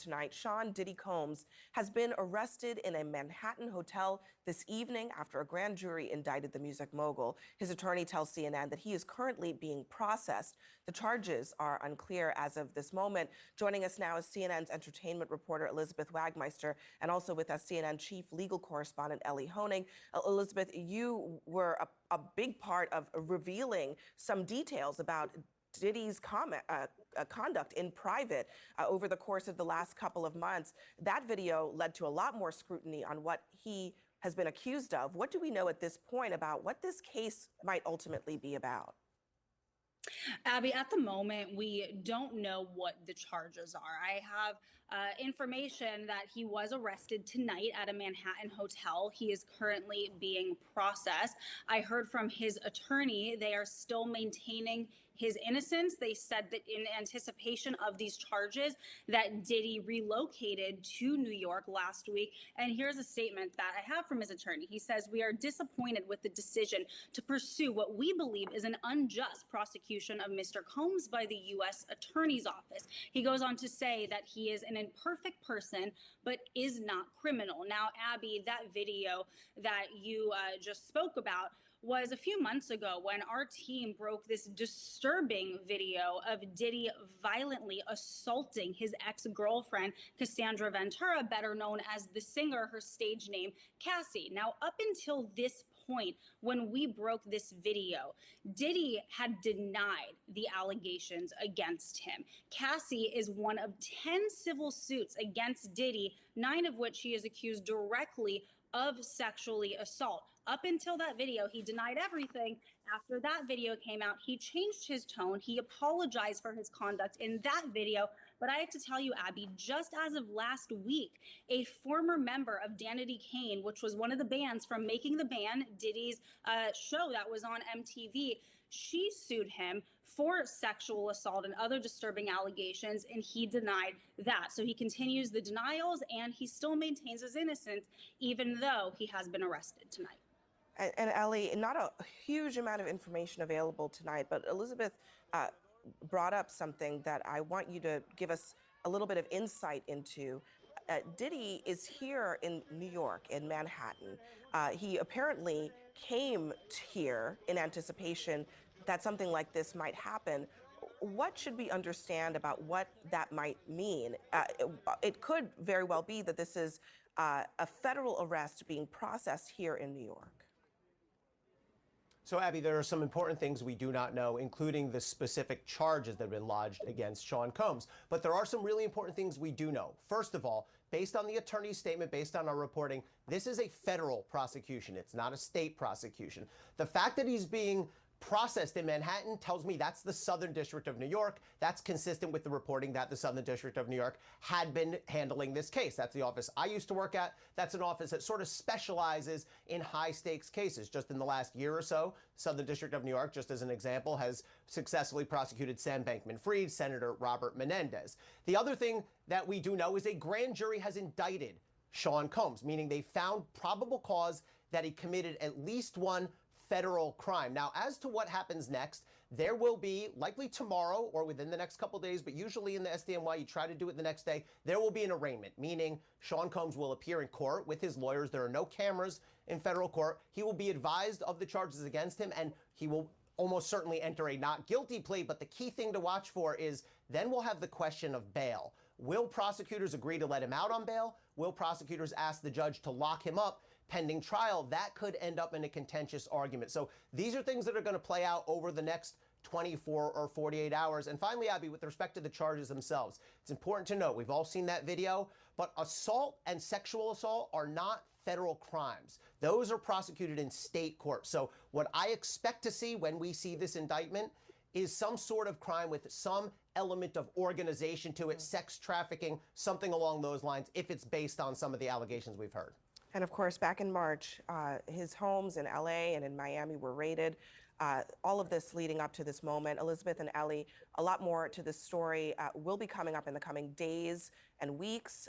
tonight. Sean Diddy Combs has been arrested in a Manhattan hotel this evening after a grand jury indicted the music mogul. His attorney tells CNN that he is currently being processed. The charges are unclear as of this moment. Joining us now is CNN's entertainment reporter Elizabeth Wagmeister, and also with us CNN chief legal correspondent Ellie Honig. Elizabeth, you were a big part of revealing some details about Diddy's conduct in private over the course of the last couple of months. That video led to a lot more scrutiny on what he has been accused of. What do we know at this point about what this case might ultimately be about? Abby, at the moment, we don't know what the charges are. I have information that he was arrested tonight at a Manhattan hotel. He is currently being processed. I heard from his attorney they are still maintaining his innocence. They said that in anticipation of these charges that Diddy relocated to New York last week. And here's a statement that I have from his attorney. He says, "We are disappointed with the decision to pursue what we believe is an unjust prosecution of Mr. Combs by the U.S. Attorney's Office." He goes on to say that he is an imperfect person, but is not criminal. Now, Abby, that video that you just spoke about was a few months ago when our team broke this disturbing video of Diddy violently assaulting his ex-girlfriend, Cassandra Ventura, better known as the singer, her stage name, Cassie. Now, up until this point, when we broke this video, Diddy had denied the allegations against him. Cassie is one of 10 civil suits against Diddy, 9 of which he is accused directly of sexually assault. Up until that video, he denied everything. After that video came out, he changed his tone. He apologized for his conduct in that video. But I have to tell you, Abby, just as of last week, a former member of Danity Kane, which was one of the bands from Making the Band, Diddy's show that was on MTV, she sued him for sexual assault and other disturbing allegations, and he denied that. So he continues the denials, and he still maintains his innocence, even though he has been arrested tonight. And Ellie, not a huge amount of information available tonight, but Elizabeth brought up something that I want you to give us a little bit of insight into. Diddy is here in New York, in Manhattan. He apparently came here in anticipation that something like this might happen. What should we understand about what that might mean? It could very well be that this is a federal arrest being processed here in New York. So, Abby, there are some important things we do not know, including the specific charges that have been lodged against Sean Combs. But there are some really important things we do know. First of all, based on the attorney's statement, based on our reporting, this is a federal prosecution. It's not a state prosecution. The fact that he's being processed in Manhattan tells me that's the Southern District of New York. That's consistent with the reporting that the Southern District of New York had been handling this case. That's the office I used to work at. That's an office that sort of specializes in high stakes cases. Just in the last year or so, Southern District of New York, just as an example, has successfully prosecuted Sam Bankman-Fried, Senator Robert Menendez. The other thing that we do know is a grand jury has indicted Sean Combs, meaning they found probable cause that he committed at least one federal crime. Now, as to what happens next, there will be, likely tomorrow or within the next couple days, but usually in the SDNY, you try to do it the next day, there will be an arraignment, meaning Sean Combs will appear in court with his lawyers. There are no cameras in federal court. He will be advised of the charges against him, and he will almost certainly enter a not guilty plea. But the key thing to watch for is then we'll have the question of bail. Will prosecutors agree to let him out on bail? Will prosecutors ask the judge to lock him up pending trial? That could end up in a contentious argument. So these are things that are going to play out over the next 24 or 48 hours. And finally, Abby, with respect to the charges themselves, it's important to note, we've all seen that video, but assault and sexual assault are not federal crimes. Those are prosecuted in state court. So what I expect to see when we see this indictment is some sort of crime with some element of organization to it, sex trafficking, something along those lines, if it's based on some of the allegations we've heard. And of course, back in March, his homes in LA and in Miami were raided. All of this leading up to this moment. Elizabeth and Ellie, a lot more to this story will be coming up in the coming days and weeks.